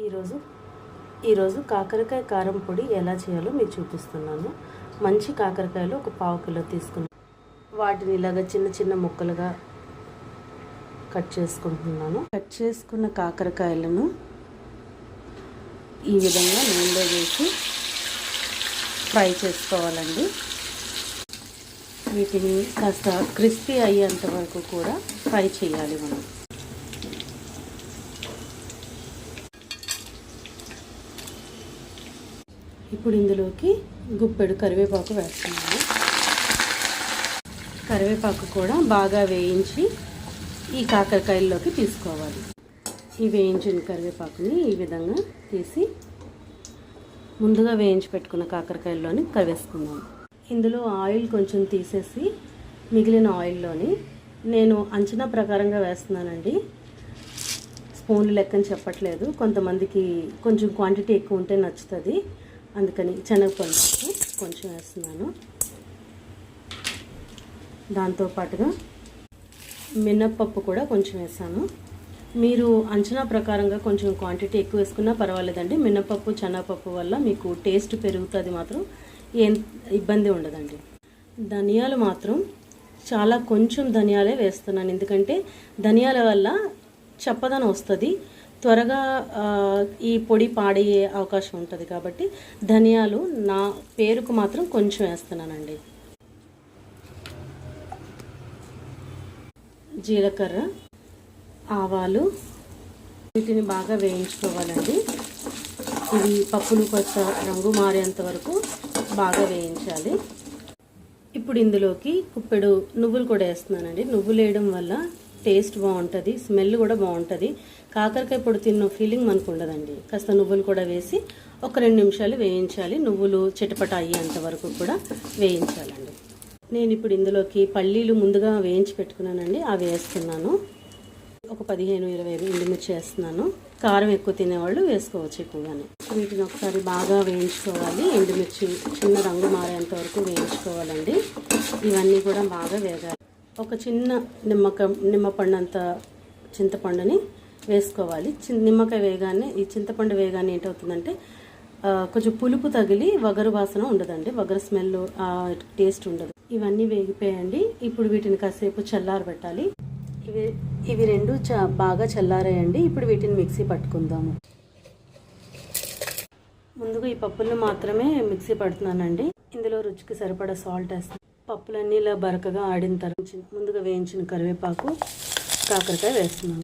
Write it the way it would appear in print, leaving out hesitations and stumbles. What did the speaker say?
ఈరోజు కాకరకాయ కారం పొడి ఎలా చేయాలో మీకు చూపిస్తున్నాను. మంచి కాకరకాయలు ఒక 1/2 కిలో తీసుకున్నాను. వాటిని ఇలాగ చిన్న చిన్న ముక్కలుగా కట్ చేసుకుంటున్నాను. కట్ చేసుకున్న కాకరకాయలను ఈ విధంగా నూనెలో వేసి ఫ్రై చేసుకోవాలండి. వీటిని కాస్త క్రిస్పీ అయ్యేంత వరకు కూడా ఫ్రై చేయాలి మనం. ఇప్పుడు ఇందులోకి గుప్పెడు కరివేపాకు వేస్తున్నాను. కరివేపాకు కూడా బాగా వేయించి ఈ కాకరకాయల్లోకి తీసుకోవాలి. ఈ వేయించిన కరివేపాకుని ఈ విధంగా తీసి ముందుగా వేయించి పెట్టుకున్న కాకరకాయల్లోని వేసుకుందాం. ఇందులో ఆయిల్ కొంచెం తీసేసి మిగిలిన ఆయిల్లోని నేను అంచనా ప్రకారంగా వేస్తున్నానండి. స్పూన్లు లెక్కని చెప్పట్లేదు. కొంతమందికి కొంచెం క్వాంటిటీ ఎక్కువ ఉంటే నచ్చుతుంది, అందుకని శనగపప్పు కొంచెం వేస్తున్నాను. దాంతోపాటుగా మినప్పప్పు కూడా కొంచెం వేసాను. మీరు అంచనా ప్రకారంగా కొంచెం క్వాంటిటీ ఎక్కువ వేసుకున్నా పర్వాలేదండి. మినప్పప్పు శనగపప్పు వల్ల మీకు టేస్ట్ పెరుగుతుంది, మాత్రం ఏం ఇబ్బంది ఉండదండి. ధనియాలు మాత్రం చాలా కొంచెం ధనియాలే వేస్తున్నాను, ఎందుకంటే ధనియాల వల్ల చప్పదనం వస్తుంది, త్వరగా ఈ పొడి పాడయ్యే అవకాశం ఉంటుంది. కాబట్టి ధనియాలు నా పేరుకు మాత్రం కొంచెం వేస్తున్నానండి. జీలకర్ర, ఆవాలు వీటిని బాగా వేయించుకోవాలండి. ఇవి పప్పులు కొత్త రంగు మారేంత వరకు బాగా వేయించాలి. ఇప్పుడు ఇందులోకి కుప్పెడు నువ్వులు కూడా వేస్తున్నానండి. నువ్వులు వేయడం వల్ల టేస్ట్ బాగుంటుంది, స్మెల్ కూడా బాగుంటుంది. కాకరకాయ పొడి తిన్న ఫీలింగ్ మనకు ఉండదండి. కాస్త నువ్వులు కూడా వేసి ఒక 2 నిమిషాలు వేయించాలి. నువ్వులు చిటపట అయ్యేంత వరకు కూడా వేయించాలండి. నేను ఇప్పుడు ఇందులోకి పల్లీలు ముందుగా వేయించి పెట్టుకున్నానండి, అవి వేస్తున్నాను. ఒక 15-20 ఎండుమిర్చి వేస్తున్నాను. కారం ఎక్కువ తినేవాళ్ళు వేసుకోవచ్చు ఎక్కువగానే. వీటిని ఒకసారి బాగా వేయించుకోవాలి. ఎండుమిర్చి చిన్న రంగు మారేంత వరకు వేయించుకోవాలండి. ఇవన్నీ కూడా బాగా వేగాలి. ఒక చిన్న నిమ్మపండు అంత చింతపండుని వేసుకోవాలి. నిమ్మకాయ వేగానే, ఈ చింతపండు వేగానే ఏంటవుతుందంటే కొంచెం పులుపు తగిలి వగరు వాసన ఉండదండి, వగరు స్మెల్ టేస్ట్ ఉండదు. ఇవన్నీ వేగిపోయండి. ఇప్పుడు వీటిని కాసేపు చల్లారబెట్టాలి. ఇవి రెండు బాగా చల్లారాయండి. ఇప్పుడు వీటిని మిక్సీ పట్టుకుందాము. ముందుగా ఈ పప్పులను మాత్రమే మిక్సీ పడుతున్నానండి. ఇందులో రుచికి సరిపడా సాల్ట్ వేస్తాను. పప్పులన్నీ ఇలా బరకగా ఆడిన తర్వాత ముందుగా వేయించిన కరివేపాకు, కాకరకాయ వేస్తున్నాను.